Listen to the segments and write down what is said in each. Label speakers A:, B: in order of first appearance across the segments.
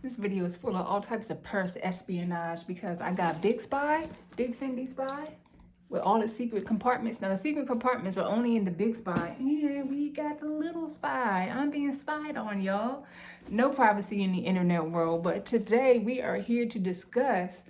A: This video is full of all types of purse espionage because I got Big Spy, Big Fendi Spy, with all the secret compartments. Now the secret compartments are only in the Big Spy, and we got the little spy. I'm being spied on, y'all. No privacy in the internet world, but today we are here to discuss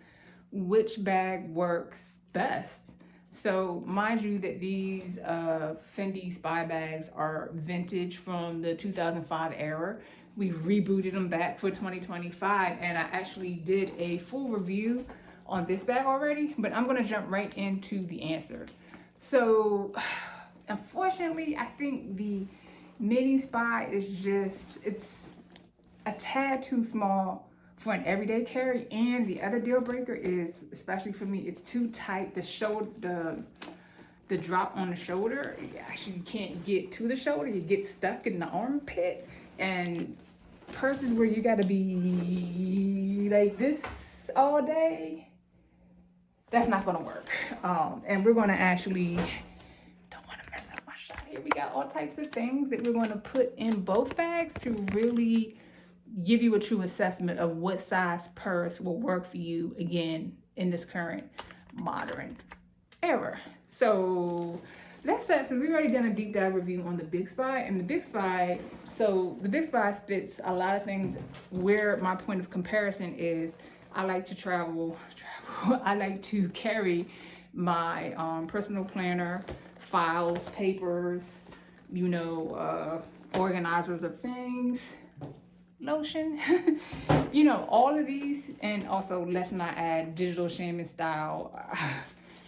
A: which bag works best. So mind you that these Fendi Spy bags are vintage from the 2005 era. We rebooted them back for 2025, and I actually did a full review on this bag already, but I'm gonna jump right into the answer. So unfortunately, I think the mini Spy is it's a tad too small for an everyday carry, and the other deal breaker is, especially for me, it's too tight. The shoulder, the drop on the shoulder, actually you can't get to the shoulder. You get stuck in the armpit, and purses where you gotta be like this all day, that's not gonna work. And we're gonna actually, don't wanna mess up my shot here. We got all types of things that we're gonna put in both bags to really give you a true assessment of what size purse will work for you, again, in this current modern era. So let's say, so we've already done a deep dive review on the Big Spy, and the Big Spy, so the Big Spy spits a lot of things. Where my point of comparison is, I like to travel, I like to carry my personal planner, files, papers, you know, organizers of things, lotion, you know, all of these. And also, let's not add digital shaman style.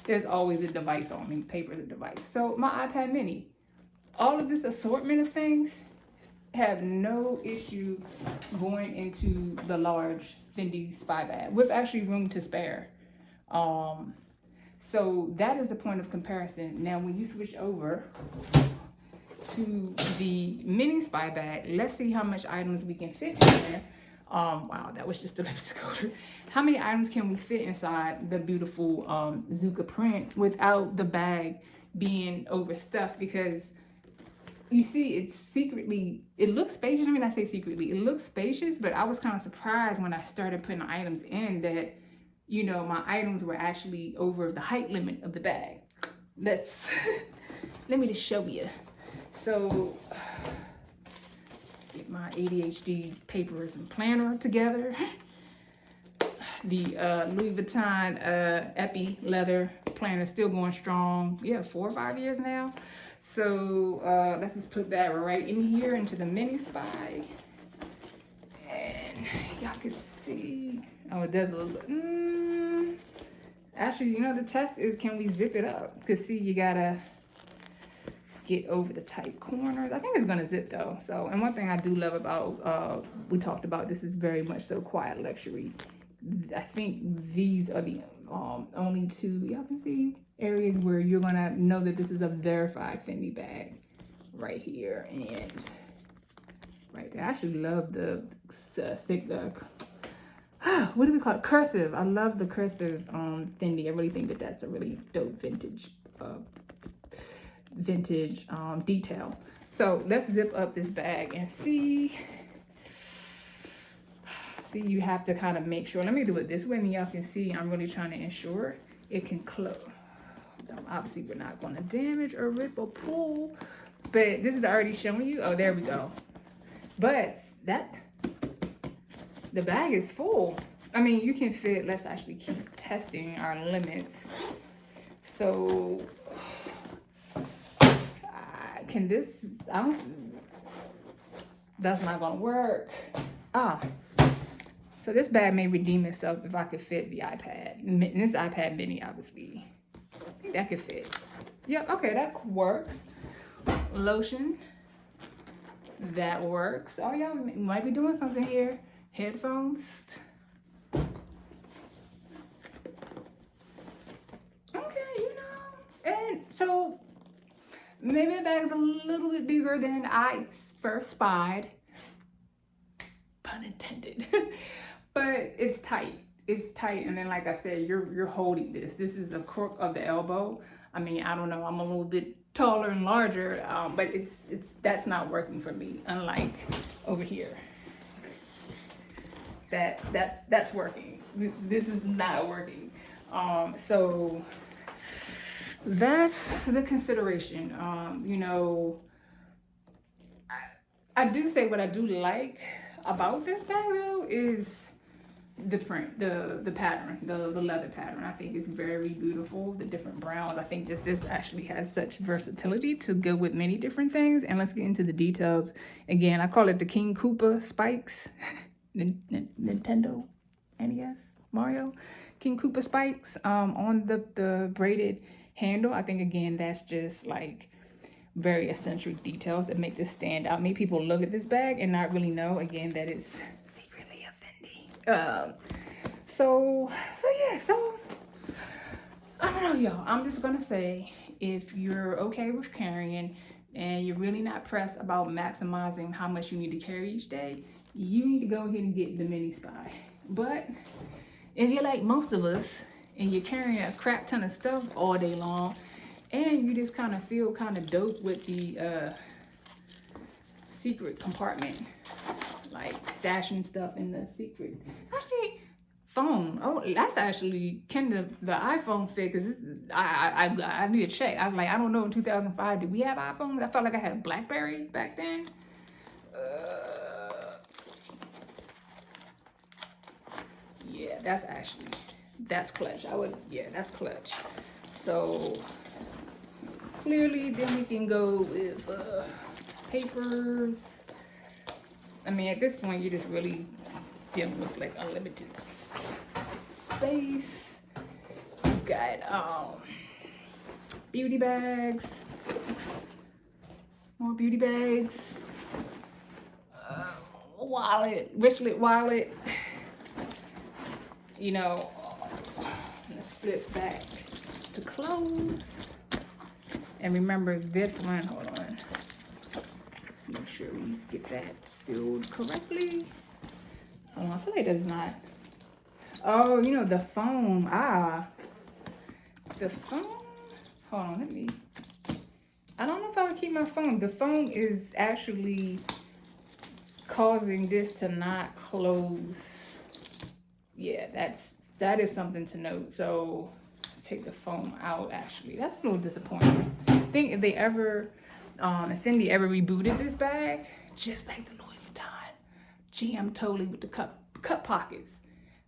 A: There's always a device on me. Paper is a device. So my iPad mini, all of this assortment of things have no issue going into the large Fendi Spy bag with actually room to spare. So that is the point of comparison. Now when you switch over to the mini Spy bag, let's see how much items we can fit in there. Wow, that was just a lipstick holder. How many items can we fit inside the beautiful Zuka print without the bag being overstuffed? Because you see, it's secretly, it looks spacious. I mean, I say secretly, it looks spacious, but I was kind of surprised when I started putting items in that, you know, my items were actually over the height limit of the bag. Let's, let me just show you. So, get my ADHD papers and planner together. The Louis Vuitton Epi leather planner still going strong. Yeah, 4 or 5 years now. So let's just put that right in here into the mini Spy. And y'all can see, oh, it does a little, actually, you know, the test is, can we zip it up? Because see, you gotta get over the tight corners. I think it's gonna zip though. So, and one thing I do love about, we talked about, this is very much so quiet luxury. I think these are the only two, y'all can see, areas where you're gonna know that this is a verified Fendi bag. Right here and right there. I actually love the what do we call it? Cursive. I love the cursive Fendi. I really think that that's a really dope vintage detail. So let's zip up this bag and see. See, you have to kind of make sure. Let me do it this way, and y'all can see I'm really trying to ensure it can close. Obviously, we're not going to damage or rip or pull, but this is already showing you. Oh, there we go. But the bag is full. I mean, you can fit. Let's actually keep testing our limits. So, can this? That's not gonna work. So this bag may redeem itself if I could fit the iPad. And this iPad mini, obviously. I think that could fit. Yep, okay, that works. Lotion. That works. Oh, y'all might be doing something here. Headphones. Okay, you know. And so maybe the bag's a little bit bigger than I first spied. Pun intended. But it's tight. It's tight, and then like I said, you're holding this. This is a crook of the elbow. I mean, I don't know. I'm a little bit taller and larger, but it's that's not working for me. Unlike over here, that's working. This is not working. So that's the consideration. You know, I do say what I do like about this bag though is the print, the pattern, the leather pattern. I think is very beautiful. The different browns. I think that this actually has such versatility to go with many different things. And let's get into the details. Again, I call it the King Koopa spikes. Nintendo NES Mario King Koopa spikes on the braided handle. I think again that's just like very eccentric details that make this stand out. Make people look at this bag and not really know again that it's secretly a Fendi. So I don't know, y'all. I'm just gonna say, if you're okay with carrying and you're really not pressed about maximizing how much you need to carry each day, you need to go ahead and get the mini spy. But if you're like most of us and you're carrying a crap ton of stuff all day long and you just kind of feel kind of dope with the secret compartment, like stashing stuff in the secret. Actually, phone. Oh, that's actually kind of the iPhone fit, because I need to check. I was like, I don't know, in 2005, did we have iPhones? I felt like I had a BlackBerry back then. Yeah, that's clutch. That's clutch. So clearly then we can go with papers. I mean, at this point, you're just really dealing with like unlimited space. You've got beauty bags, more beauty bags, wallet, wristlet wallet. You know, let's flip back to clothes. And remember this one, hold on. Let's make sure we get that sealed correctly. Hold on, I feel like that's not. Oh, you know, the foam. The foam. Hold on, I don't know if I would keep my foam. The foam is actually causing this to not close. Yeah, that is something to note. So let's take the foam out. Actually, that's a little disappointing. I think if they ever, if Fendi ever rebooted this bag, just like the Louis Vuitton, GM totally with the cup pockets,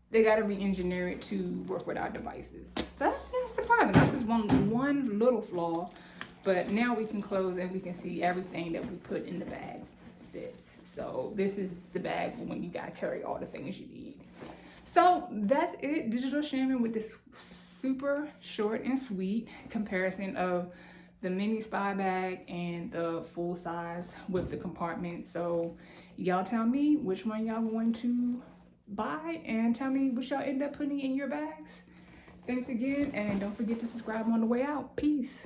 A: they got to re-engineer it to work with our devices. So that's surprising. That's just one little flaw, but now we can close and we can see everything that we put in the bag fits. So this is the bag for when you gotta carry all the things you need. So that's it. Digital sharing with this super short and sweet comparison of the mini spy bag and the full size with the compartment. So y'all tell me which one y'all going to buy and tell me what y'all end up putting in your bags. Thanks again, and don't forget to subscribe on the way out. Peace.